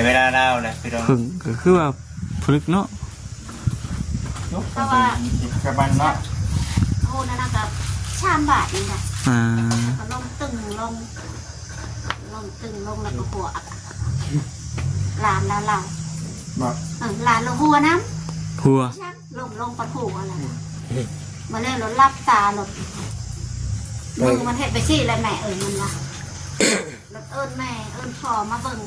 เวลาเล่าเลยพี่น้อง พึ่งก็คือว่าพลึกเนาะ เพราะว่ากระบันเนาะ โอ้นั่นนะครับ3 บาทนี่นะเขาลงตึงลงแล้วก็หัวลานแล้วเรา บอก ลานเราหัวน้ พัว ำลงประถูอะไรมาเล่นรถรับตาหลดมึงมันเห็ดไปชี้อะไรแม่มันวะรถแม่พ่อมาเบิ่ง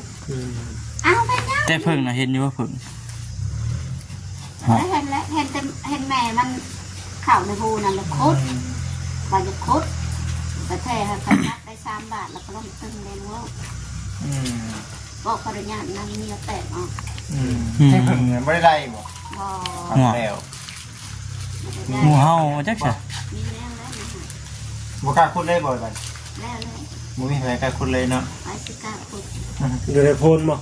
เอาไปยัง แต่พึ่งน่ะเห็นอยู่ว่าพึ่ง เห็นแล้วเห็นแม่มันเข่าในหูนั่นแหละคุดว่าจะคุดแต่แท้ขยัดได้3 บาทแล้วก็ลงตึงเลยลูกบอกขออนุญาตนั่งมีแตกออก ให้พึ่งเงินไม่ได้บ่ บ่ ทำแล้ว งูเห่าจักซะ มีแล้ว บ่กล้าคุดเลยบ่บัด แล้ว บ่มีใครกล้าคุดเลยเนาะ ไปสิกาคุด อยู่ในโพนบ่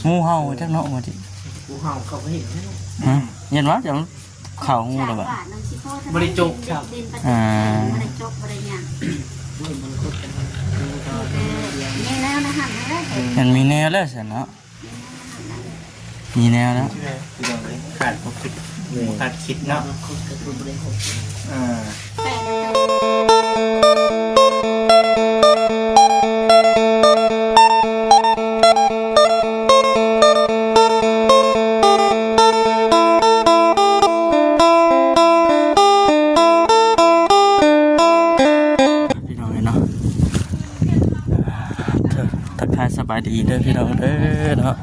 งูเห่าจักเนาะว่าติ กูเห่าเขาก็เห็น ฮะเห็นว่าจะเข้างูแล้วบ่ บริจกครับ บริจกบริญญานี่แล้วนะฮะ มันมีแนวแล้วซั่นเนาะมีแนวแล้ว พี่น้องเลยขาดบ่คิดขาดคิดเนาะแปพี่น้องเนาะทักทายสบายดีเด้อพี่น้องเด้อเนาะ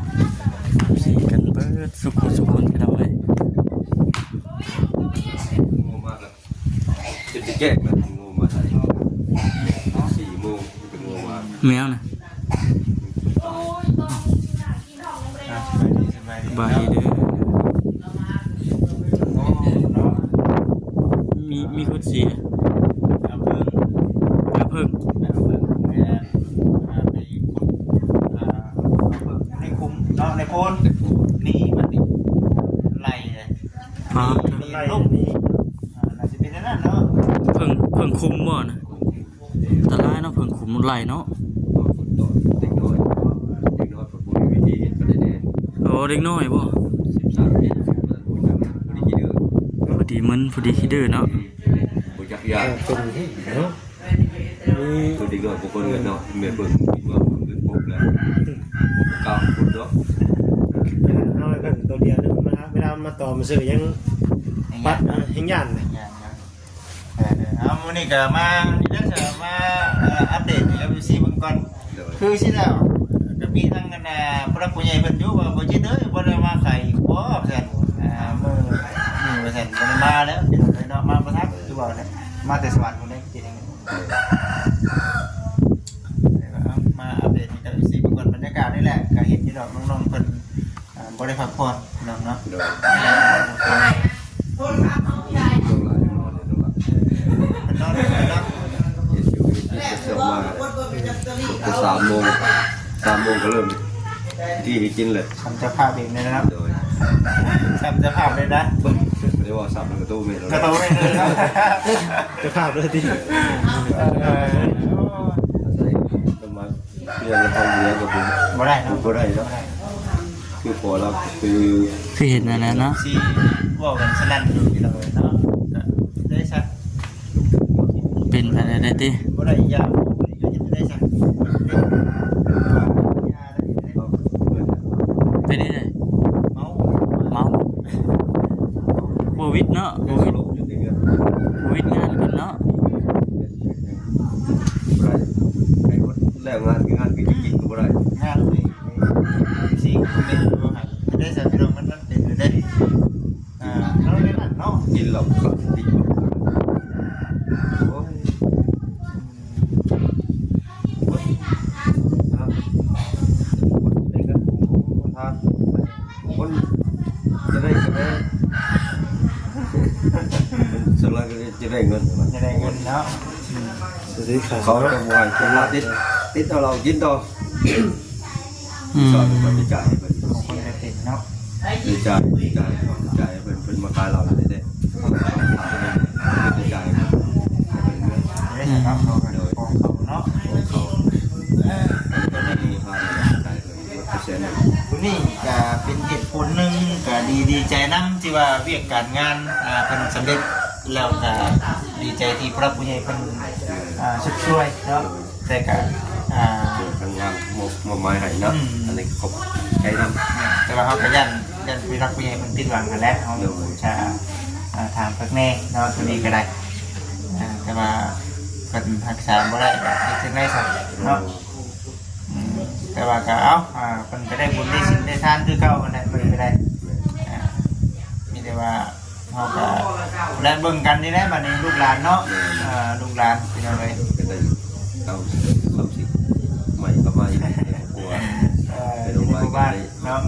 สีกันเบิดสุขคนพี่น้องเอ้ย งูมากเลยจะแก้แบบงูมาใส่4 โมงเป็นงูมา แมวน่ะ สบายดี บายเด้อมีคนเสีย เอาเพิ่ง กระเพิ่ง เอาเพิ่งไปคุดเอาเพิ่งในคุ้มเนาะในโพนนี่มันนี่ไล่เลย ฟ้า นี่ลูกนี่น่าจะเป็นนั่นเนาะ เพิ่งคุมบ่น่ะตะลายเนาะเพิ่งคุมไหลเนาะ คนต่อเด็กน้อยผมมีวิธีเห็นประเด็น โอ้เด็กน้อยบ่ 13 ปีพอดีกี่เดือน พอดีมันพอดีขี้ดื้อเนาะ บุจักยา เป็นเนาะมี พอดีก็บุคคลเงินเนาะเมียเปิดคิดว่าผมเงินปุ๊บแล้วก้าวคุณเนาะ เอากันตัวเดียวนึงนะครับเวลามาต่อมาซื้อยังปัดแห่งย่านเลย เอาโมนี่ก็มาเดี๋ยวจะมาอัปเดตให้กับซีเบิ่งก่อน เดี๋ยว คือสิแล้วก็มีทั้งกันผู้รักผู้ใหญ่เพิ่นอยู่ว่าบ่จิตเอ้ยบ่ได้มาไข่บ่ซั่นมื้อว่าซั่นบ่ได้มาแล้วพี่น้องเนาะมาบ่ทักคือว่าเนี่ยมาแต่สวรรค์พุ่นได้จิตเองมาอัปเดตให้กับซีเบิ่งก่อนบรรยากาศนี่แหละก็เห็นพี่น้องน้องๆเพิ่นบ่ได้พักผ่อนพี่น้องเนาะ เดี๋ยวต้องหลายนอนเลยต้องหลับ นอนเลยเนาะ เห็นอยู่เสียมาก็3 โมงก็เริ่มที่กินเลย ทำเจ้าภาพเองเลยนะครับ โดย ทำเจ้าภาพเลยนะ ไม่ได้ว่าสับแล้วก็ตู้เมล กระโตไม่เลยนะ จะภาพเลยที่ ใส่ต้นไม้เรื่องทองเรือกับผม บ่ได้เนาะ ก็ได้แล้วคือพอแล้วคือ คือเห็นนั่นแหละเนาะ ซีว่ากันสนั่นอยู่ที่เราเลยเนาะได้สัก เป็นไปได้ติ บ่ได้ยาวได้สัก เป็นได้เมาบ่วิดเนาะบ่วิด ลบอยู่ในเงิน บ่วิดงานกันเนาะ ไอ้คนแรงงานคืองานคือจริงๆก็บ่ได้ งานเลยซีคุณเป็นบ่หักได้สักพี่น้องมันเป็นได้เราได้นั่นเนาะ กินเหล้าก็ติดโอ้ยคนจะได้ก็ได้สำหรับจะได้เงิน จะได้เงินเนาะ ตัวที่ขา เขาจะวางเป็นลาติดเอาเรากินต่อสอนมันจะจ่ายเป็น คนจะติดเนาะ จ่ายเป็นมาขายเราได้ได้จ่าย ได้สักเนาะเขาก็ของเขาเนาะ เขาก็ได้มีค่าจ่ายเลยเปอร์เซ็นต์ ตัวนี้ก็เป็นเหตุผลหนึ่งก็ดีใจนํที่ว่าเวียกการงานเพิ่นสำเร็จแล้วก็ดีใจที่พระผู้ใหญ่เพิ่นช่วยเนาะแต่ก็ทางงานมอบหมายให้เนาะอันนี้ขอบใจนำแต่ว่าเฮาก็ยันพระผู้ใหญ่เพิ่นผิดหวังกันแล้วเฮาจะถามเพิ่นแน่เนาะตัวนี้ก็ได้แต่ว่าเพิ่นรักษาบ่ได้ก็เฮ็ดจังได๋ซะเนาะแต่ว่าก็เพิ่นก็ได้บุญได้ศีลได้ทานคือเก่ากันได้เพิ่นก็ได้มีแต่ว่าเฮาก็ได้เบิ่งกันนี่แหละบัดนี้ลูกหลานเนาะลูกหลานเป็นจังได๋ก็ได้เก้าสิบใหม่ก็มาอีกกลัวไปโรงพยาบาลเนาะ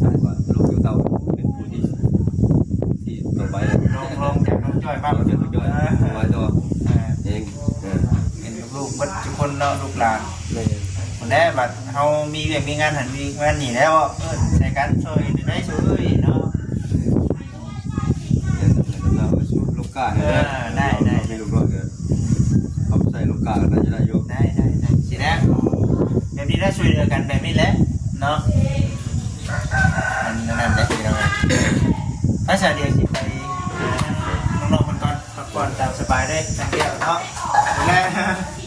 สายว่าลูกอยู่เต้าเป็นผู้ที่ต่อไปลงจากน้องจ้อยมาบ่ถึงจ้อยไว้ตัวเองเป็นลูกบัดทุกคนเนาะลูกหลานคนแรกบัดเฮามีเรื่องมีงานหันมีงานนี่แล้วใช้กันช่วยได้ช่วยเนาะเราลูกกาได้มีลูกน้อยก็เอาใส่ลูกกาก็จะได้ยกได้สินะแบบนี้ได้ช่วยเหลือกันแบบนี้แหละเนาะนั่นแหละที่เราถ้าเดียวสิไปน้องๆมันก่อนพักผ่อนตามสบายได้ตั้งเดียวเนาะแล้ว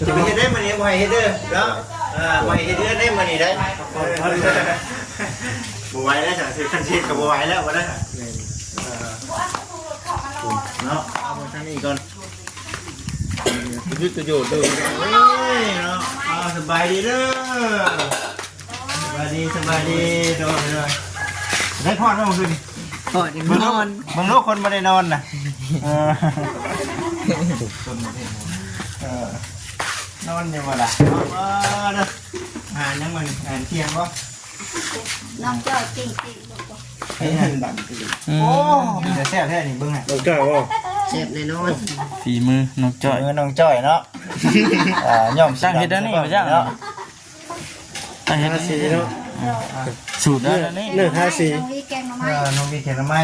จะไปเฮ็ดได้มื้อนี้บ่ให้เฮ็ดเด้อเนาะบ่ให้เฮ็ดเด้อได้มื้อนี้ได้บ่ไหวแล้วจ้ะคันเฮ็ดก็บ่ไหวแล้วบ่ได้เนาะเอามาทางนี้ก่อนประโยชน์ด้วยเนาะสบายดีเด้อสบายดีโดนเลยได้พอดไหมเมื่อคืนพอดนอนบางโลกคนไม่ได้นอนนะนอนยังไงล่ะยังมันเที่ยงวะน้องจ้อยจริงให้หันดังโอ้มีแต่แซ่บแท้นี่เบิ้งไงน้องจ้อยว่าเจ็บแน่นอนฝีมือน้องจ้อยน้องจ้อยเนาะย่อมตั้งเฮ็ดได้นี่มาจ้ะเนาะตั้งเฮ็ดได้สีเนาะสูตรได้แล้วนี่154น้องวีแกงมาไหมน้องวีแกงมาไหม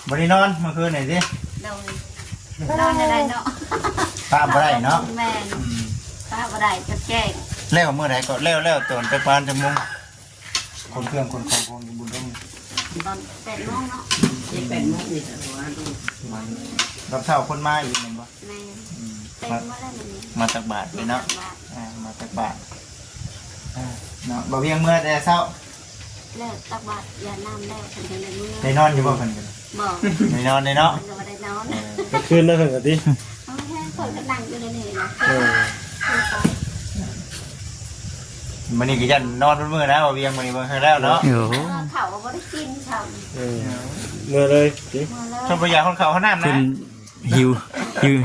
บรินอนเมื่อคืนไหนสินอนอะไรเนาะป้าบ่ได้เนาะแม่ป้าบ่ได้จะแจ้งแล้วเมื่อไหร่ก็แล้วตอนไปปานจมูกคนเครื่องคนของคนบุญต้องตอน8 โมงเนาะ8 โมงนี่รับเท่าคนมาอีกหนึ่งบ่มาตักบาทเลยเนาะมาตักบาทเนาะบ่เพียงเมื่อแต่เช้าแล้วตักบาทอย่าน้ำแล้วฉันจะเลยเมื่อได้นอนอยู่บ่เพิ่นกันบ่ได้นอนได้เนาะบ่ได้นอนก็คืนแล้วเพิ่นก็ติเอาแค่เพิ่นก็นั่งอยู่ในนี่นะมันนี่ก็ยันนอนมื้อนะบ่เพียงมื้อนี้เบิ่งให้แล้วเนาะข้าวบ่ได้กินช่ำเมื่อเลยติชมประหยัดคนเขาน้ำนะ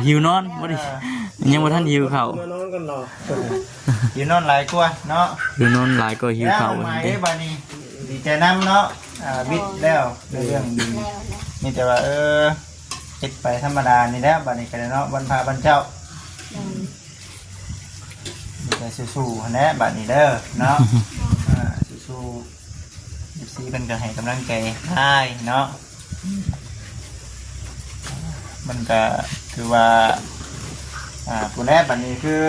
หิวนอนบ่ได้ยังบ่ทันหิวข้าวมานอนกันรอหิวนอนหลายกว่าเนาะหิวนอนหลายก็หิวข้าวมาได้บัดนี้ดีใจนำเนาะวิทย์แล้วเรื่องดีนี่แต่ว่าเฮ็ดไปธรรมดานี่แหละบัดนี้ก็เนาะวันพระวันเจ้าจะสู้ๆนะบัดนี้เด้อเนาะสู้ๆ14เพิ่นก็ให้กำลังใจให้เนาะมันก็คือว่าผู้แรกบัดนี้คือ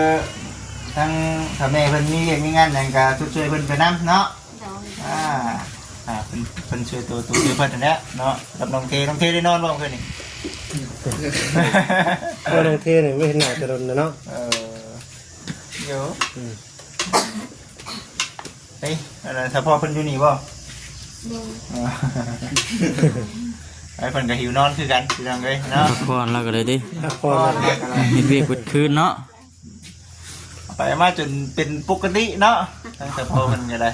ทั้งพ่อแม่เพิ่นมีงานหยังก็ช่วยเพิ่นไปนำเนาะเพิ่นช่วยตัวช่วยเพิ่นนั่นแหละเนาะกับน้องเทได้นอนบ่เพิ่นนี่น้องเทนี่ไม่เห็นหน้าจะโดนเนาะเดี๋ยวเฮ้ยอะไรถ้าพ่อเพิ่นอยู่นี่บ่ไอ้เพิ่นก็หิวนอนคือกันคือจังเลยเนาะพักผ่อนแล้วก็เลยดิเฮ็ดเวียกเบิดคืนเนาะไปมาจนเป็นปกติเนาะตั้งแต่พ่อเพิ่นก็ได้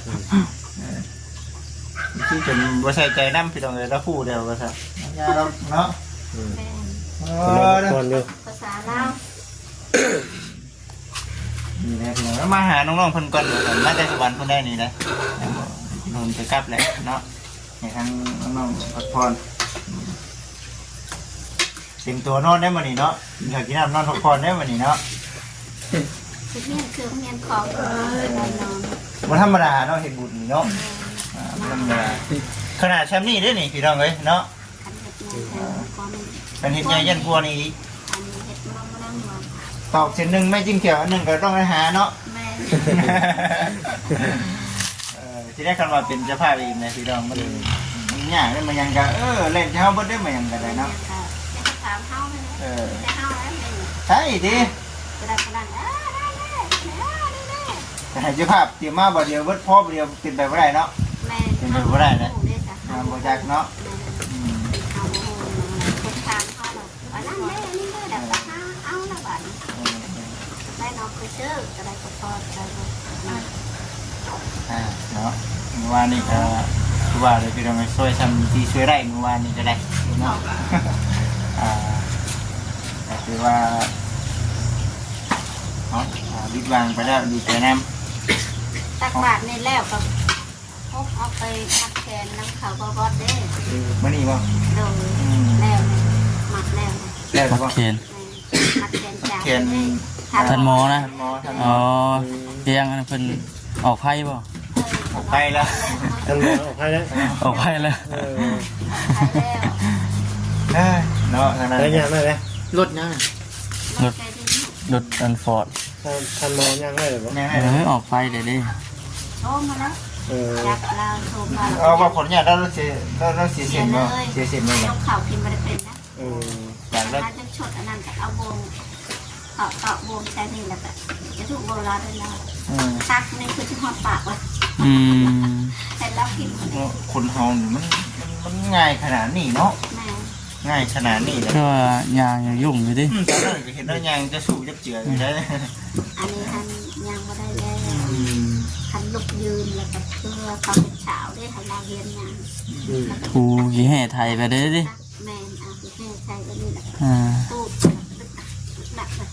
ที่จนบ่ใส่ใจนำพี่น้องเอ้ยแล้วคู่เดียวก็ซะยาเนาะภาษาลาวนี่แหละพี่น้องมาหาน้องๆเพิ่นก่อนมาแต่สวรรค์เพิ่นได้นี่นะนุ่นจะกลับแล้วเนาะให้ทั้งน้องๆพักผ่อนเต็มตัวนอนได้มื้อนี้เนาะอยากกินน้ำนอนพักผ่อนได้มื้อนี้เนาะคือเมียนของนอนบ่ธรรมดาเนาะเฮ็ดบุญนี่เนาะธรรมดาขนาดแชมป์นี่เด้นี่พี่น้องเอ้ยเนาะอันเฮ็ดใหญ่ยันกลัวนี่ตอกเส้นนึงไม่จิ้มเขียวอันนึงก็ต้องไปหาเนาะ ที่ได้คำว่าเป็นเจ้าภาพเองนะพี่น้องมันยากได้มันยังก็เล่นเช้าบ่ได้มันยังก็ได้เนาะ จะถามเฮาเลยจะเฮาแล้วนี่ ใช่ดิ กระดานกระดานได้ แต่เจ้าภาพเตรียมมาบ่เดียวเบิดพอบ่เดียวเป็นไปบ่ได้เนาะ แม่ เป็นไปบ่ได้นะบ่จักเนาะ เอาคนทางเขาหรอกอันนั้นแม่นี่เลยแบบเอาละบัดได้นอกไปซื้อกระดานกระพออะไร เนาะเมื่อวานนี่ก็คือว่าเลยพี่น้องช่วยทำที่ช่วยได้เมื่อวานนี่ก็ได้เนาะก็คือว่าเนาะวิดวางไปแล้วดีใจน้ำ ตักบาทในแล้วก็พกเอาไปพัดแขนน้ำเขาบอดเด้ มื่อนี้บ่ โดยแล้วหมักแล้ว แล้ว มัก บ่ เขียน มัดแขนจาก เขียน ท่านหมอนะ หมอทำหม อ๋ อ อเพียงอันนั้นเพิ่นออกไพ่บ่ ออกไปแล้ว ทำงานออกให้แล้ว ออกไพ่แล้ว เนาะทางนั้น ได้ยังได้ไหม รถนะ รถอันฟอร์ด ทันมองยังได้หรือเปล่า ยังไง ออกไฟเดี๋ยวนี้ โทรมาแล้ว เออ จับเราโทรมา เอาว่าผลเนี่ยเราเสียเสียบ่เสียเสียบ่ ยกเข่ากินไม่ได้เป็นนะ เออ จาก ถ้า แล้ว จะชดอันนั้นก็เอาวงเกาะวงใช้นี่แล้วก็จะถูกโบราณเลยนะตักนี่คือที่หอดปากว่ะ อืม แต่เรากินมัน คนเฮานี่มันง่ายขนาดนี้เนาะ แม่ ง่ายขนาดนี้เลย ก็ว่ายางยังยุ่งอยู่ดิ ตอนนั้นก็เห็นว่ายังจะสู้จะเจืออยู่ได้ อันนี้ทันยังไม่ได้แล้วทันลุกยืนแล้วก็เพื่อเขาเป็นเช้าได้ทันเราเรียนยัง กูกี่แห่ไทยไปเด้อดิ แม่เอาไปแค่ใช้ก็นี่แหละ อ่า ตู้หนักเลย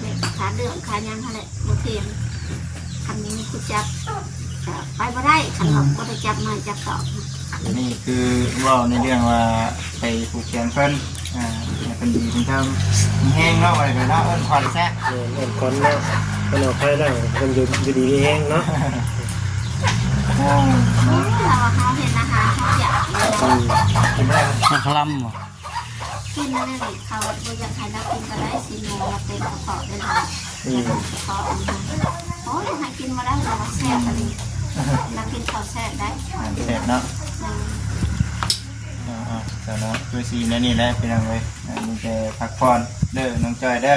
เนี่ยขาเดือดขายังอะไรโอเคคันนี้มีกุจับไปไม่ได้คันหลอกก็ไปจับมาจับต่อ นี่คือว่าในเรื่องว่าไปผูกแขนเพิ่นเป็นดีเป็นทำแห้งเนาะอะไรกันเนาะเอิ้นควันแซ่ เงินคนเนาะคนออกให้ได้คนอยู่ดีมีแห้งเนาะ เราเขาเห็นอาหารเขาอยาก กินได้ นักคล่ำบ่ กินนั่นเลยเขาอยากให้เรากินก็ได้สิโมเราเป็นกระเพาะได้เลยกระเพาะโอ้ยให้กินมาได้เราแซ่บเลยเรากินข้าวแซ่บได้ เสร็จเนาะเจ้าเนาะคือซีนั่นนี่แหละเป็นยังไงมีแต่พักผ่อนเด้อน้องจอยเด้อ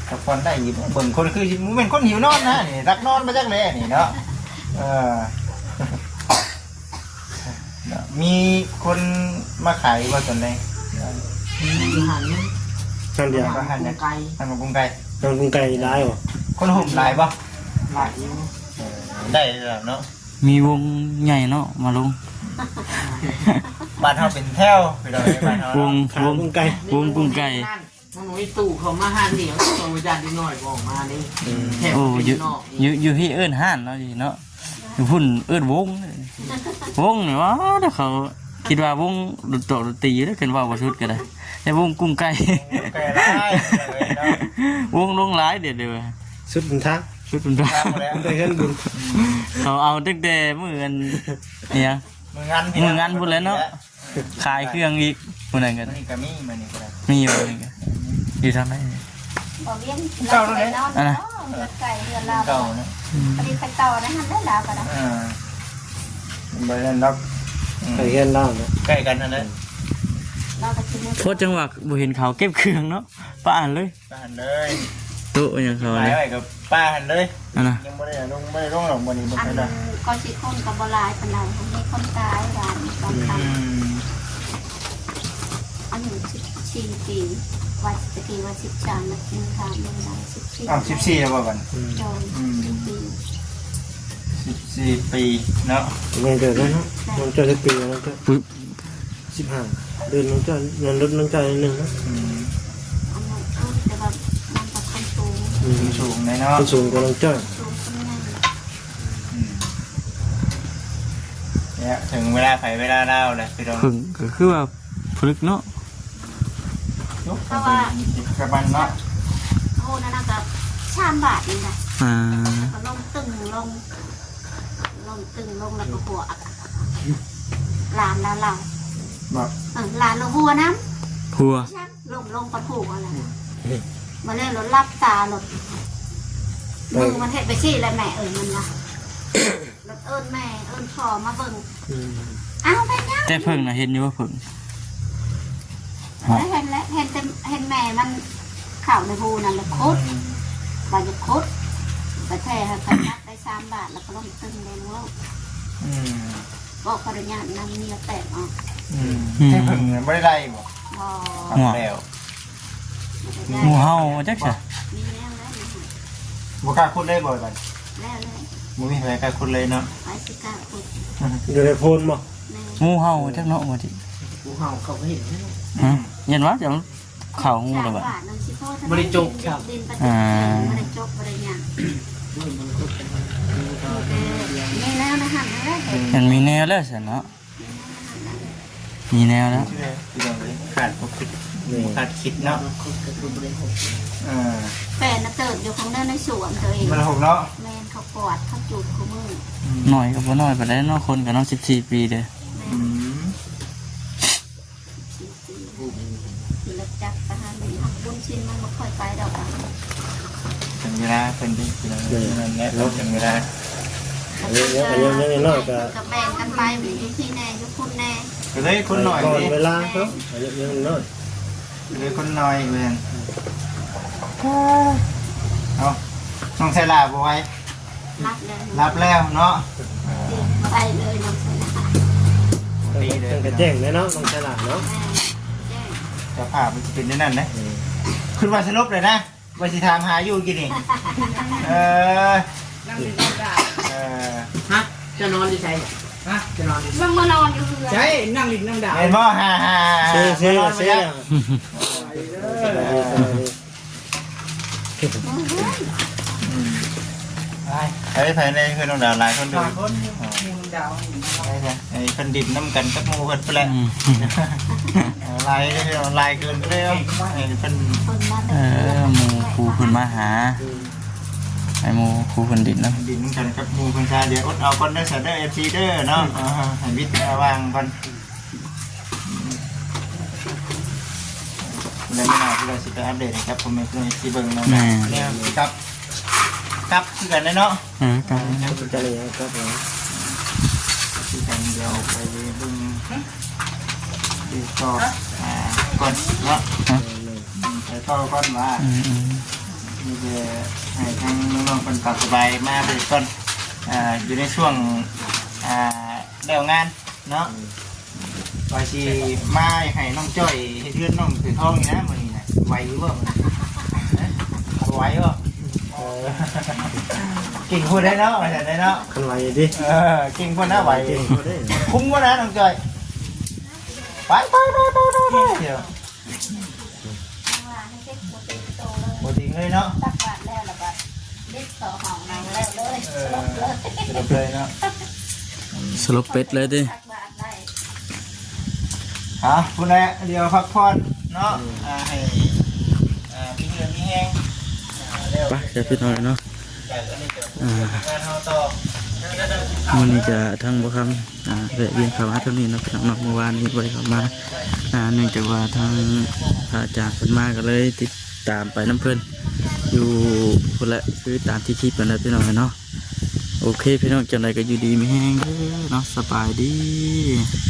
พักผ่อนได้อยู่เบิ่งคนคือมึงเป็นคนหิวนอนนะนี่รักนอนมาจากไหนนี่เนาะมีคนมาขายว่าสนใด ทำเดียว ก็หันเนี่ยหันมากุ้งไก่ ทำกุ้งไก่ร้ายเหรอ คนหุ่มลายป่ะลายได้แล้วเนาะ มีวงใหญ่เนาะมาลง บ้านเขาเป็นแถวไปเลยบ้านเขา วง ขาวกุ้งไก่ วงกุ้งไก่ มันมีตู้เขามาหันเดียวตัวจานนิดหน่อยบอกมานี่แถบ โอ้ เป็น อยู่ นอก อยู่ที่เอิ้นห้านเนาะเนาะอยู่พุ่นเอิ้นวงนี่ว่าถ้าเขาคิดว่าวงดนตรีแล้วกันว่าบ่ชุดก็ได้แต่วงกุ้งไก่ ไก่ลายเลยเนาะ วงลงหลายเดี๋ยว สุดบุญทัก ชุดมันได้ ทำแล้ว กุ้งไก่เฮือนบุญ เขาเอาตั้งแต่มื้ออันเนี่ย มืองาน มืองานพุ่นแล้วเนาะขายเครื่องอีกพุ่นนั่นก็ นี่ก็มีมานี่ก็ได้ มีอยู่นี่ก็อยู่ทางไหน บอกเลี้ยงเราไปนอนเนาะไก่เรือนเรา เก่าเนาะ พอดีไปต่อนะฮะได้แล้วก็ได้ บริเวณล็อก ไก่เฮือนล่างเนาะ ใกล้กันนั่นเลย เราก็กิน โคตรจังหวะบ่เห็นเขาเก็บเครื่องเนาะป้าอ่านเลย ป้าหันเลย โต๊ะอย่างเขา หาย เลย ไปกับป้าหันเลย นั่นน่ะ ยังไม่ได้ลงไม่ได้ลงหรอกวันนี้ไม่ อัน ได้ ก็ชิคนกับบลายปนังมีคนตายหวานตอนทำอันหนึ่ง14 ปีวัน14วัน13นะกินทานเวลา14 14แล้วป่ะวัน โดนปี 14 ปีเนาะ มันเกิดแล้วเนาะมันเกิดสักปีแล้วก็ ปึ๊บ 15 เดือนน้องจ้อยเงินรถน้องจ้อยนิดนึงนะ อันนั้นแต่ว่ามันกับคนสูง สูงเลยเนาะ คนสูงกว่าน้องจ้อย สูงคนนั้น เนี่ยถึงเวลาไผเวลาเล่าเลยพี่น้อง พึ่งก็คือว่าพลึกเนาะ ยุบกระบันเนาะ โอ้นั่นก็3 บาทนี่แหละ อ่า ก็ลงตึงลงแล้วก็หัวหลานแล้วเรา บอก หลานเราหัวน้ พัว ำลงประผูกอะไรมาเล่นรถรับตาหลด มือมันเห็ดไปซี่แล้วแม่มันวะแล้วแม่พ่อมาเบิ่งเอาไปยัง แต่เพิ่งน่ะเห็นอยู่ว่าเพิ่ง เห็นแล้วเห็นแม่มันเข่าในหูนั่นเลยคดบาจะคดแต่แท้เขานับได้3 บาทแล้วก็ล้มตึงเลยลูกบอกขออนุญาตนำนี่แตกออก ให้เพิ่งบ่ได้ไล่บ่ พอ ครับแล้ว งูเห่าจักซะ มีแล้วแล้ว บ่กล้าคุดเลยบ่บัด แล้ว บ่มีใครกล้าคุดเลยเนาะ ไปสิกาคุด อยู่ในโพนบ่ งูเห่าจักเนาะว่าติ กูเห่าเขาก็เห็นนะ ฮะยันว่าจะเข้างูแล้วบัด บริจกครับบริจกบริญญานี่แล้วนะฮะแล้ว มันมีแนวแล้วซั่นเนาะมีแนวแล้ว ขาดบ่คิดขาดคิดเนาะแฟนน่ะเติบอยู่ของเดินในสวนตัวเอง มันหกเนาะ แม่เขากอดเขาจูบเขามือ หน่อยก็บ่น้อยปานใดเนาะคนก็เนาะ14 ปีเด้อ คือรับจักทหารเป็นหักบุญชิ้นมันไม่ค่อยไปดอก ถึงเวลาเพิ่นได้กินนั่นแหละถึงเวลา ยังน้อยก็ กับแบ่งกันไปอยู่ที่แน่อยู่คุณแน่ ก็เลยคนหน่อย ก่อน นี่ เวลาเนาะยังน้อย เลยคนหน่อยเพิ่นเอาน้องใส่ลาบ่ไว้ รับเลย รับแล้วเนาะ ไปเลยน้องชนะ ตั้งแต่แจ้งเลยเนาะต้องฉลาดเนาะ จะพามันจะเป็นนั่นนะคุณว่าสรุปเลยนะว่าสิถามหาอยู่กี่นี่เออ ฮะจะนอนที่ใช่ฮะจะนอนที่ มึงมานอนอยู่เรือ ใช่นั่งลิ้นนั่งด่า เห็นบ่ฮ่าฮ่า เซ่เซ่เซ่ ไอ้ภายในคือน้องดาวหลายคนดู คนมูนดาว ไอ้คนดิบน้ำกันกับมูเพิ่นไปแล้วลายลายเกินไปแล้วไอ้เพิ่น หมู่ครูเพิ่นมาหาไอ้หมู่ครูเพิ่นดินเนาะ ดินน้ำกันกับมูเพิ่นชาเดี๋ยวอดเอาก่อนเด้อเสด็จ FC เด้อเนาะให้วิทย์วางก่อนแล้วไม่นานที่เราสิไปอัปเดตนะครับผมเป็นคนที่เบิ่งเนาะเนี่ยครับคือกันเนาะ ครับ จะเลยครับผม คือกันเดียวไปเบิ่งดีต่อก่อนเนาะไปต่อก่อนว่ามีจะให้ทางน้องๆเป็นปรับสบายมาไปก่อนอยู่ในช่วงเดี่ยวงานเนาะไปสิมาให้น้องจ้อยให้เพื่อนน้องถือทองนี่นะมื้อนี้นะไหวอยู่บ่ไหวบ่เก่งพูดได้เนาะมาจากได้เนาะ คันไหวดิ เก่งพูดนะไหว เก่งก็ได้ คุ้มก็นะน้องจ้อยไปเดี๋ยวปกติเลยเนาะ ตักบาทแล้วแล้วก็ดิบต่อห้องนางแล้วเลยลบเลย จบเลยเนาะ สลบเป็ดเลยดิ ตักบาทได้ พูดแล้วเดี๋ยวพักผ่อนเนาะให้มีเงินมีแห้ง ไปจะพี่น้อยเนาะ งานเฮาต่อ วันนี้จะทั้งบ่คำแวะเวียนเข้ามาเท่านี้เนาะพี่น้องเมื่อวานนี้บ่ได้เข้ามาเนื่องจากว่าทางพระอาจารย์เพิ่นมาก็เลยติดตามไปน้ำเพิ่นอยู่พุ่นละคือตามที่คลิปนั่นแหละพี่น้องเนาะโอเคพี่น้องจังไดก็อยู่ดีมีแฮงเด้อเนาะสบายดี